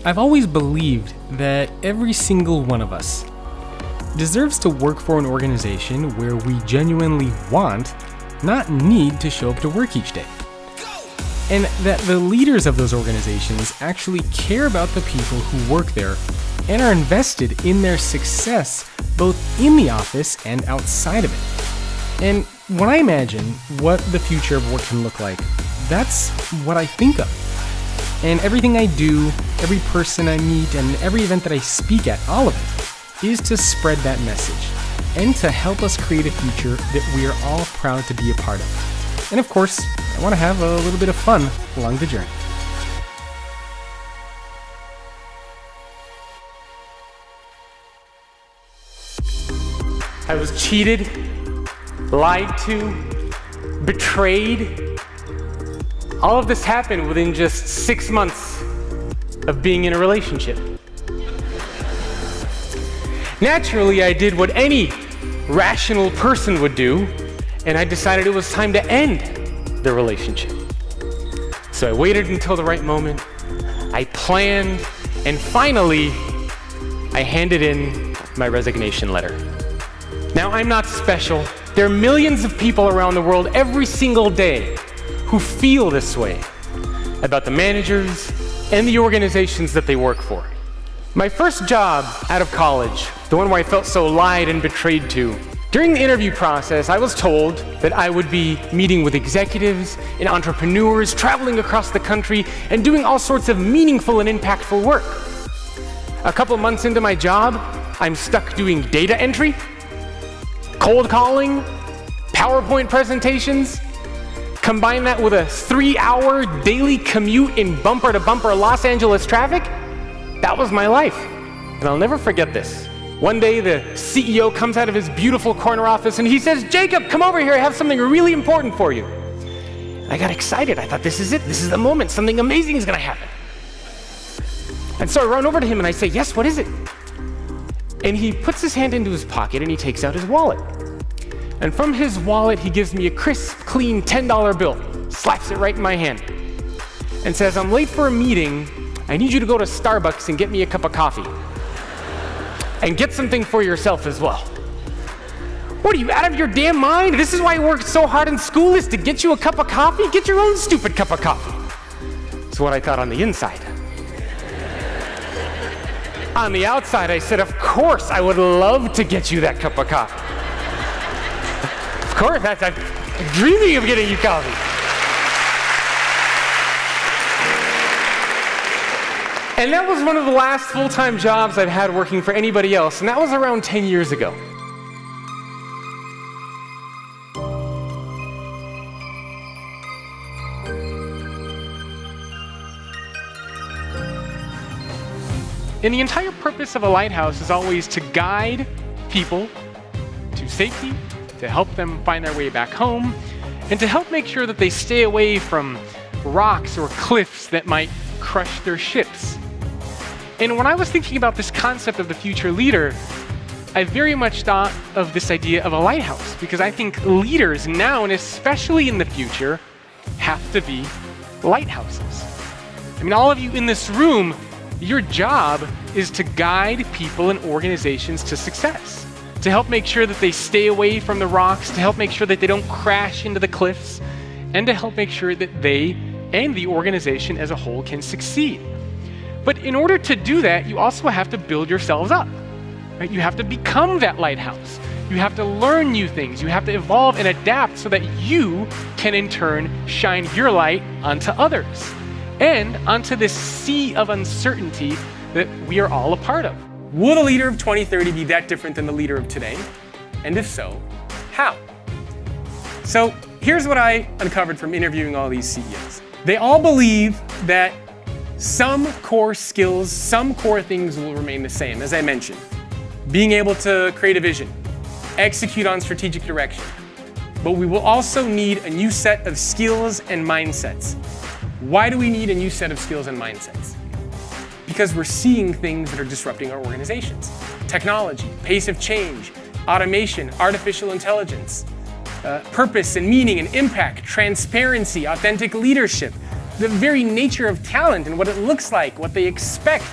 I've always believed that every single one of us deserves to work for an organization where we genuinely want, not need, to show up to work each day. And that the leaders of those organizations actually care about the people who work there and are invested in their success both in the office and outside of it. And when I imagine what the future of work can look like, that's what I think of. And everything I do, every person I meet, and every event that I speak at, all of it, is to spread that message and to help us create a future that we are all proud to be a part of. And of course, I want to have a little bit of fun along the journey. I was cheated, lied to, betrayed. All of this happened within just 6 months of being in a relationship. Naturally, I did what any rational person would do, and I decided it was time to end the relationship. So I waited until the right moment, I planned, and finally, I handed in my resignation letter. Now, I'm not special. There are millions of people around the world every single day who feel this way about the managers and the organizations that they work for. My first job out of college, the one where I felt so lied and betrayed to, during the interview process, I was told that I would be meeting with executives and entrepreneurs, traveling across the country, and doing all sorts of meaningful and impactful work. A couple months into my job, I'm stuck doing data entry, cold calling, PowerPoint presentations. Combine that with a 3-hour daily commute in bumper-to-bumper Los Angeles traffic. That was my life. And I'll never forget this. One day, the CEO comes out of his beautiful corner office and he says, "Jacob, come over here. I have something really important for you." I got excited. I thought, this is it. This is the moment. Something amazing is going to happen. And so I run over to him and I say, "Yes, what is it?" And he puts his hand into his pocket and he takes out his wallet. And from his wallet, he gives me a crisp, clean $10 bill, slaps it right in my hand, and says, "I'm late for a meeting. I need you to go to Starbucks and get me a cup of coffee. And get something for yourself as well." What, are you out of your damn mind? This is why I worked so hard in school, is to get you a cup of coffee? Get your own stupid cup of coffee. That's what I thought on the inside. On the outside, I said, "Of course, I would love to get you that cup of coffee. Of course, I'm dreaming of getting you coffee." And that was one of the last full-time jobs I've had working for anybody else, and that was around 10 years ago. And the entire purpose of a lighthouse is always to guide people to safety, to help them find their way back home, and to help make sure that they stay away from rocks or cliffs that might crush their ships. And when I was thinking about this concept of the future leader, I very much thought of this idea of a lighthouse, because I think leaders now, and especially in the future, have to be lighthouses. I mean, all of you in this room, your job is to guide people and organizations to success, to help make sure that they stay away from the rocks, to help make sure that they don't crash into the cliffs, and to help make sure that they and the organization as a whole can succeed. But in order to do that, you also have to build yourselves up, right? You have to become that lighthouse. You have to learn new things. You have to evolve and adapt so that you can in turn shine your light onto others and onto this sea of uncertainty that we are all a part of. Will the leader of 2030 be that different than the leader of today? And if so, how? So here's what I uncovered from interviewing all these CEOs. They all believe that some core skills, some core things will remain the same, as I mentioned. Being able to create a vision, execute on strategic direction. But we will also need a new set of skills and mindsets. Why do we need a new set of skills and mindsets? Because we're seeing things that are disrupting our organizations. Technology, pace of change, automation, artificial intelligence, purpose and meaning and impact, transparency, authentic leadership, The very nature of talent and what it looks like, what they expect,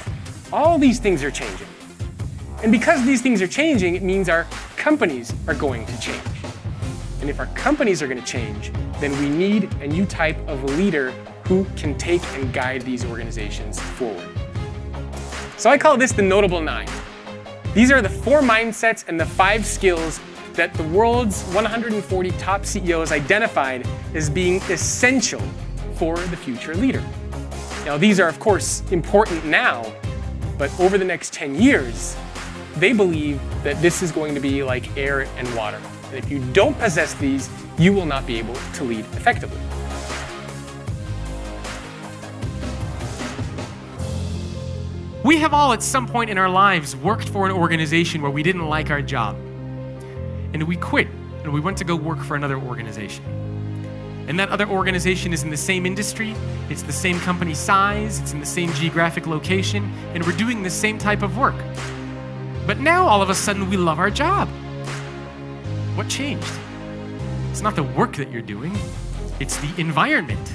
all these things are changing. And because these things are changing, it means our companies are going to change. And if our companies are going to change, then we need a new type of leader who can take and guide these organizations forward. So I call this the Notable 9. These are the 4 mindsets and the 5 skills that the world's 140 top CEOs identified as being essential for the future leader. Now, these are, of course, important now, but over the next 10 years, they believe that this is going to be like air and water. And if you don't possess these, you will not be able to lead effectively. We have all at some point in our lives worked for an organization where we didn't like our job. And we quit, and we went to go work for another organization. And that other organization is in the same industry, it's the same company size, it's in the same geographic location, and we're doing the same type of work. But now, all of a sudden, we love our job. What changed? It's not the work that you're doing, it's the environment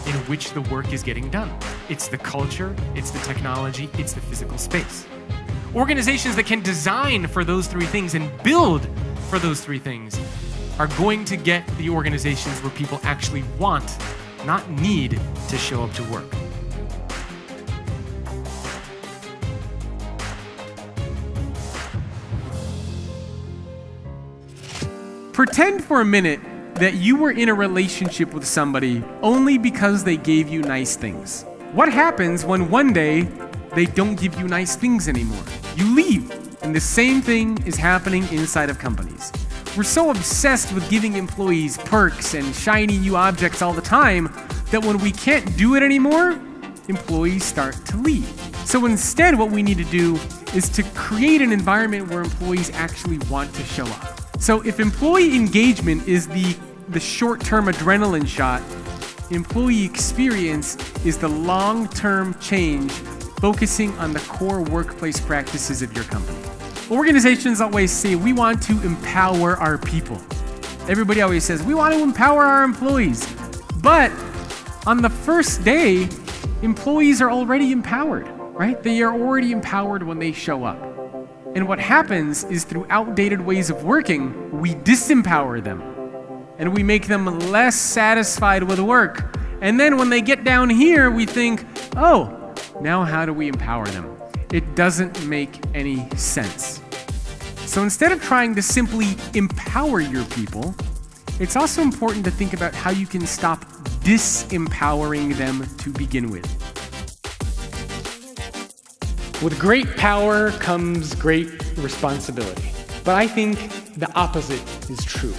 in which the work is getting done. It's the culture, it's the technology, it's the physical space. Organizations that can design for those 3 things and build for those 3 things are going to get the organizations where people actually want, not need, to show up to work. Pretend for a minute that you were in a relationship with somebody only because they gave you nice things. What happens when one day they don't give you nice things anymore? You leave, and the same thing is happening inside of companies. We're so obsessed with giving employees perks and shiny new objects all the time that when we can't do it anymore, employees start to leave. So instead, what we need to do is to create an environment where employees actually want to show up. So if employee engagement is the short-term adrenaline shot, employee experience is the long-term change focusing on the core workplace practices of your company. Organizations always say, we want to empower our people. Everybody always says, we want to empower our employees. But on the first day, employees are already empowered, right? They are already empowered when they show up. And what happens is through outdated ways of working, we disempower them. And we make them less satisfied with work. And then when they get down here, we think, oh, now how do we empower them? It doesn't make any sense. So instead of trying to simply empower your people, it's also important to think about how you can stop disempowering them to begin with. With great power comes great responsibility. But I think the opposite is true.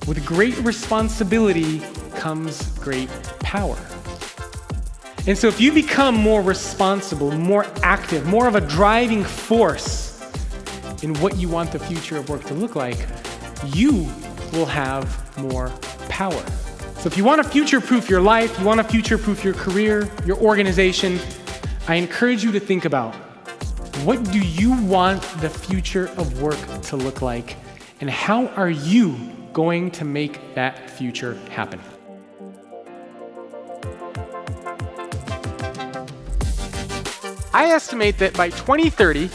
With great responsibility comes great power. And so if you become more responsible, more active, more of a driving force in what you want the future of work to look like, you will have more power. So if you want to future-proof your life, you want to future-proof your career, your organization, I encourage you to think about, what do you want the future of work to look like, and how are you going to make that future happen? I estimate that by 2030,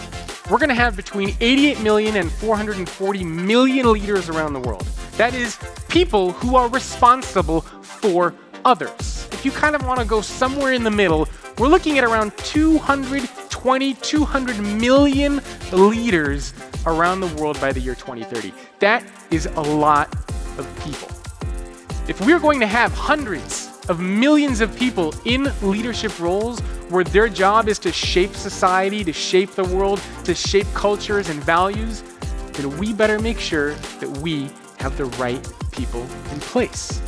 we're going to have between 88 million and 440 million leaders around the world. That is, people who are responsible for others. If you kind of want to go somewhere in the middle, we're looking at around 200 million leaders around the world by the year 2030. That is a lot of people. If we're going to have hundreds of millions of people in leadership roles where their job is to shape society, to shape the world, to shape cultures and values, then we better make sure that we have the right people in place.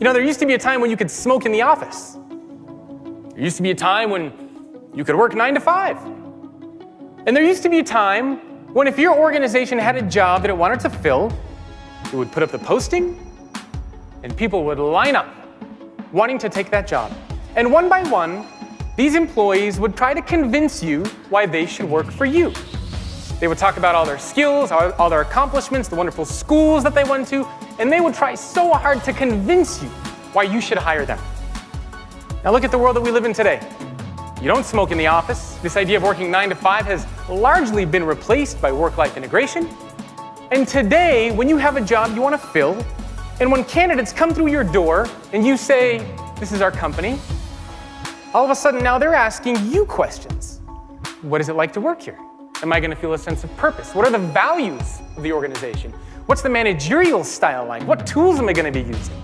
You know, there used to be a time when you could smoke in the office. There used to be a time when you could work 9 to 5. And there used to be a time when if your organization had a job that it wanted to fill, it would put up the posting and people would line up wanting to take that job. And one by one, these employees would try to convince you why they should work for you. They would talk about all their skills, all their accomplishments, the wonderful schools that they went to, and they would try so hard to convince you why you should hire them. Now look at the world that we live in today. You don't smoke in the office. This idea of working 9 to 5 has largely been replaced by work-life integration. And today, when you have a job you want to fill, and when candidates come through your door and you say, "This is our company," all of a sudden now they're asking you questions. What is it like to work here? Am I going to feel a sense of purpose? What are the values of the organization? What's the managerial style like? What tools am I going to be using?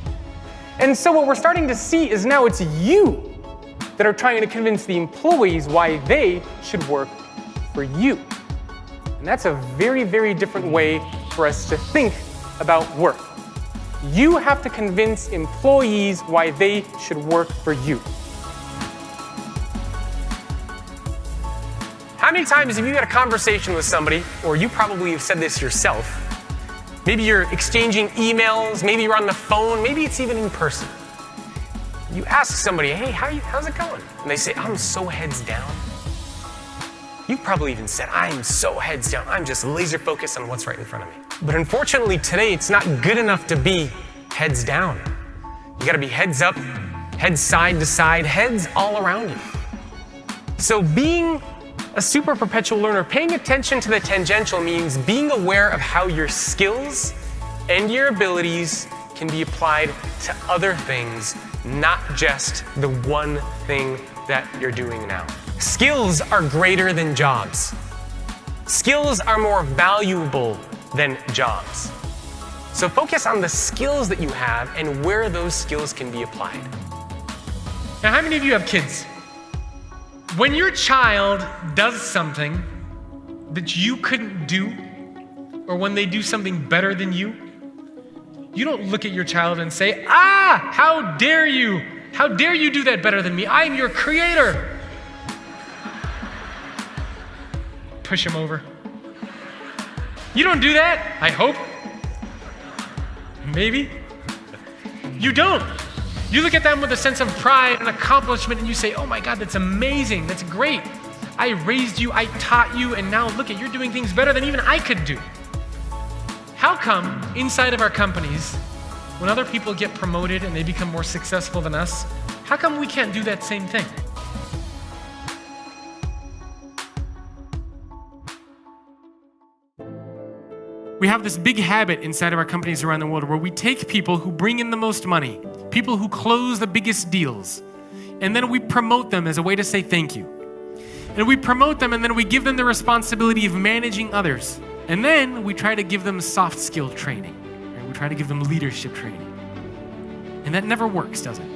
And so what we're starting to see is now it's you that are trying to convince the employees why they should work for you. And that's a very, very different way for us to think about work. You have to convince employees why they should work for you. How many times have you had a conversation with somebody, or you probably have said this yourself, maybe you're exchanging emails, maybe you're on the phone, maybe it's even in person. You ask somebody, "Hey, how's it going?" And they say, "I'm so heads down." You've probably even said, "I'm so heads down. I'm just laser focused on what's right in front of me." But unfortunately today, it's not good enough to be heads down. You gotta be heads up, heads side to side, heads all around you. So being a super perpetual learner, paying attention to the tangential, means being aware of how your skills and your abilities can be applied to other things, not just the one thing that you're doing now. Skills are greater than jobs. Skills are more valuable than jobs. So focus on the skills that you have and where those skills can be applied. Now, how many of you have kids? When your child does something that you couldn't do, or when they do something better than you don't look at your child and say, "Ah, how dare you? How dare you do that better than me? I'm your creator." Push him over. You don't do that, I hope. Maybe. You don't. You look at them with a sense of pride and accomplishment and you say, "Oh my God, that's amazing, that's great. I raised you, I taught you, and now look at, you're doing things better than even I could do." How come inside of our companies, when other people get promoted and they become more successful than us, how come we can't do that same thing? We have this big habit inside of our companies around the world where we take people who bring in the most money, people who close the biggest deals, and then we promote them as a way to say thank you. And we promote them and then we give them the responsibility of managing others. And then we try to give them soft skill training. Right? We try to give them leadership training. And that never works, does it?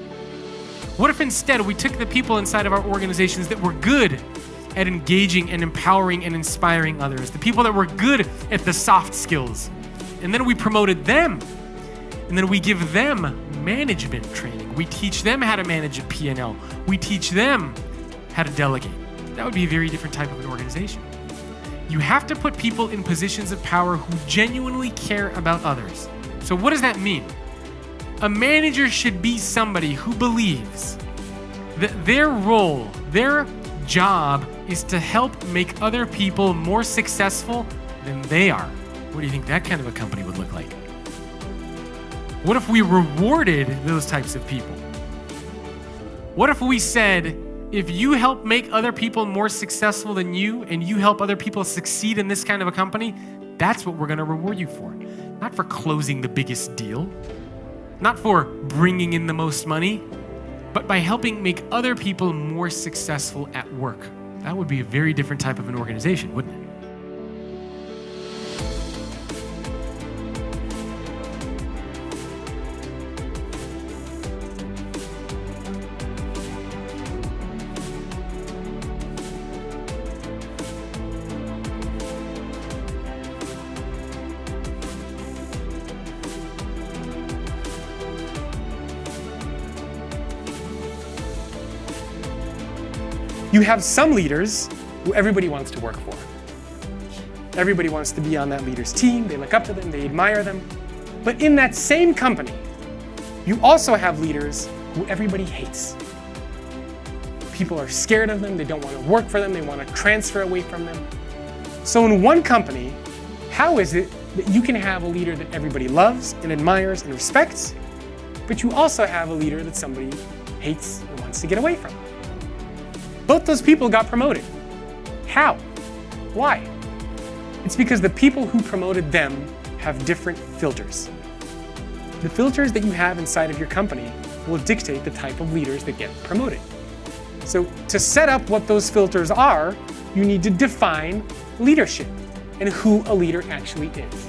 What if instead we took the people inside of our organizations that were good at engaging and empowering and inspiring others, the people that were good at the soft skills, and then we promoted them, and then we give them management training. We teach them how to manage a P&L. We teach them how to delegate. That would be a very different type of an organization. You have to put people in positions of power who genuinely care about others. So what does that mean? A manager should be somebody who believes that their role, their job is to help make other people more successful than they are. What do you think that kind of a company would look like? What if we rewarded those types of people? What if we said, if you help make other people more successful than you and you help other people succeed in this kind of a company, that's what we're going to reward you for. Not for closing the biggest deal, not for bringing in the most money, but by helping make other people more successful at work. That would be a very different type of an organization, wouldn't it? You have some leaders who everybody wants to work for. Everybody wants to be on that leader's team. They look up to them, they admire them. But in that same company, you also have leaders who everybody hates. People are scared of them, they don't want to work for them, they want to transfer away from them. So in one company, how is it that you can have a leader that everybody loves and admires and respects, but you also have a leader that somebody hates and wants to get away from? Both those people got promoted. How? Why? It's because the people who promoted them have different filters. The filters that you have inside of your company will dictate the type of leaders that get promoted. So to set up what those filters are, you need to define leadership and who a leader actually is.